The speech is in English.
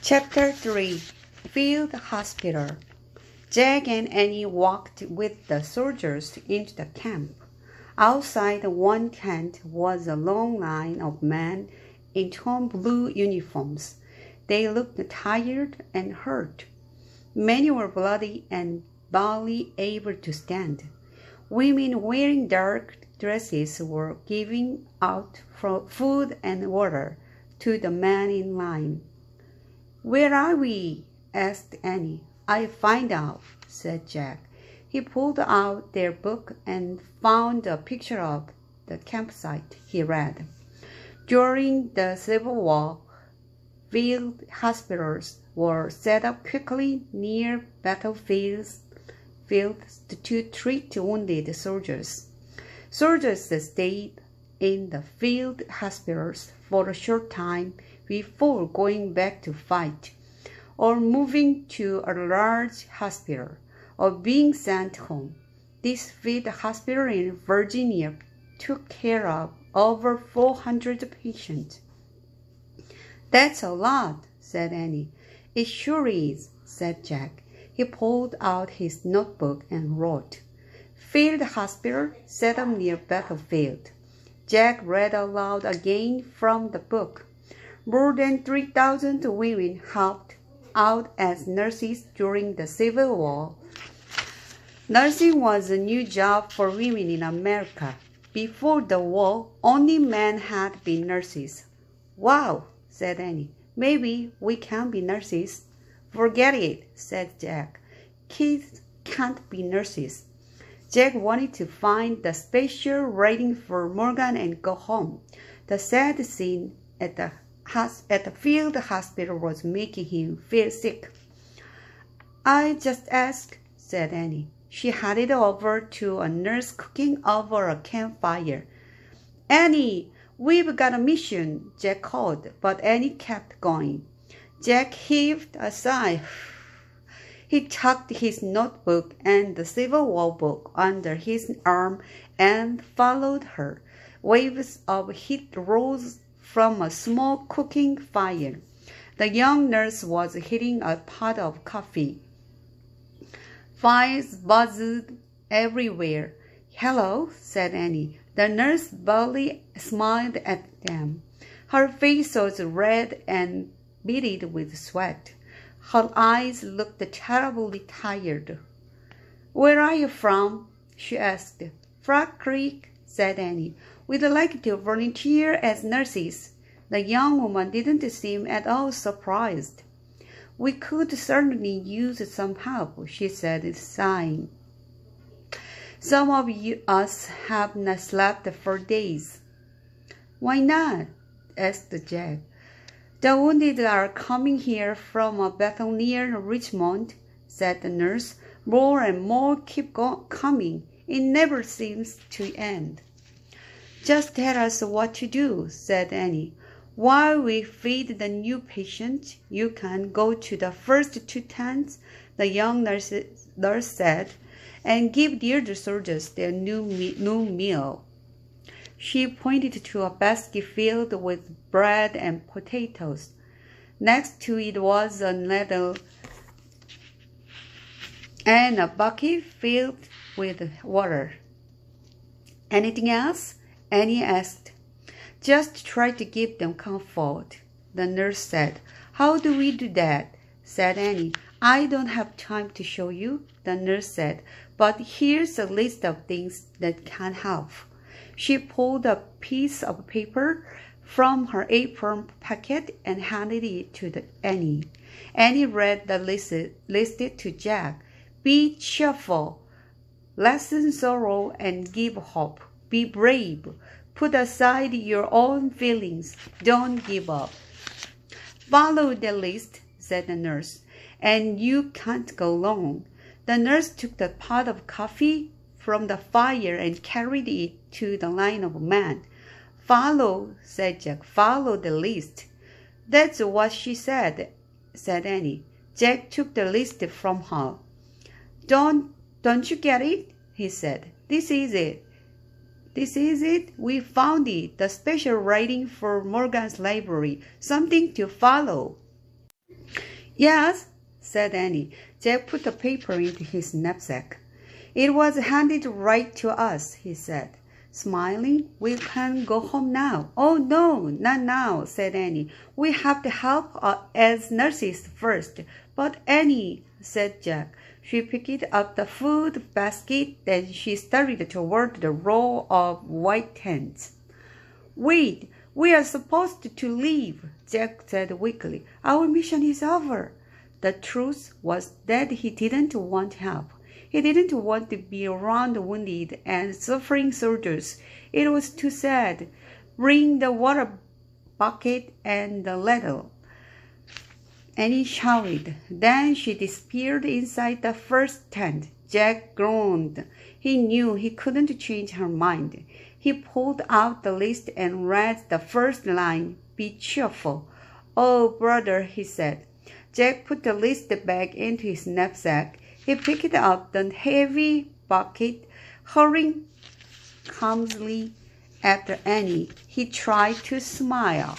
Chapter 3 Field Hospital. Jack and Annie walked with the soldiers into the camp. Outside one tent was a long line of men in torn blue uniforms. They looked tired and hurt. Many were bloody and barely able to stand. Women wearing dark dresses were giving out food and water to the men in line. "Where are we?" asked Annie. "I'll find out," said Jack. He pulled out their book and found a picture of the campsite. He read, "During the Civil War, field hospitals were set up quickly near battlefields to treat wounded soldiers. Soldiers stayed in the field hospitals for a short time before going back to fight, or moving to a large hospital, or being sent home. This field hospital in Virginia took care of over 400 patients." "That's a lot," said Annie. "It sure is," said Jack. He pulled out his notebook and wrote, "Field hospital set up near battlefield." Jack read aloud again from the book. "More than 3,000 women helped out as nurses during the Civil War. Nursing was a new job for women in America. Before the war, only men had been nurses." "Wow," said Annie. "Maybe we can be nurses." "Forget it," said Jack. "Kids can't be nurses." Jack wanted to find the special rating for Morgan and go home. The sad scene at the field hospital was making him feel sick. "I just asked," said Annie. She handed over to a nurse cooking over a campfire. "Annie, we've got a mission," Jack called, but Annie kept going. Jack heaved a sigh. He tucked his notebook and the Civil War book under his arm and followed her. Waves of heat rose from a small cooking fire. The young nurse was heating a pot of coffee. Fires buzzed everywhere. "Hello," said Annie. The nurse barely smiled at them. Her face was red and beaded with sweat. Her eyes looked terribly tired. "Where are you from?" she asked. "Frog Creek," said Annie. "We'd like to volunteer as nurses." The young woman didn't seem at all surprised. "We could certainly use some help," she said, sighing. "Some of us have not slept for days." "Why not?" asked Jack. "The wounded are coming here from a battle near Richmond," said the nurse. "More and more keep coming. It never seems to end." "Just tell us what to do," said Annie. "While we feed the new patients, you can go to the first 2 tents," the young nurse said, "and give the other soldiers their noon meal." She pointed to a basket filled with bread and potatoes. Next to it was a ladle and a bucket filled with water. "Anything else?" Annie asked. "Just try to give them comfort," the nurse said. "How do we do that?" said Annie. "I don't have time to show you," the nurse said, "but here's a list of things that can help." She pulled a piece of paper from her apron pocket and handed it to Annie. Annie read the list to Jack. "Be cheerful. Lessen sorrow and give hope. Be brave. Put aside your own feelings. Don't give up." "Follow the list," said the nurse, "and you can't go wrong." The nurse took the pot of coffee from the fire and carried it to the line of men. "Follow," said Jack. "Follow the list." "That's what she said," said Annie. Jack took the list from her. Don't you get it?" he said. This is it. We found it. The special writing for Morgan's library. Something to follow." Yes, said Annie. Jack put the paper into his knapsack. It was handed right to us, he said, smiling. We can go home now. Oh, no, not now, said Annie. We have to help as nurses first. But Annie, said Jack. She picked up the food basket, then she started toward the row of white tents. Wait, we are supposed to leave, Jack said weakly. Our mission is over. The truth was that he didn't want help. He didn't want to be around wounded and suffering soldiers. It was too sad. Bring the water bucket and the ladle. Annie shouted. Then she disappeared inside the first tent. Jack groaned. He knew he couldn't change her mind. He pulled out the list and read the first line. Be cheerful. Oh, brother, he said. Jack put the list back into his knapsack. He picked up the heavy bucket, hurrying clumsily after Annie. He tried to smile.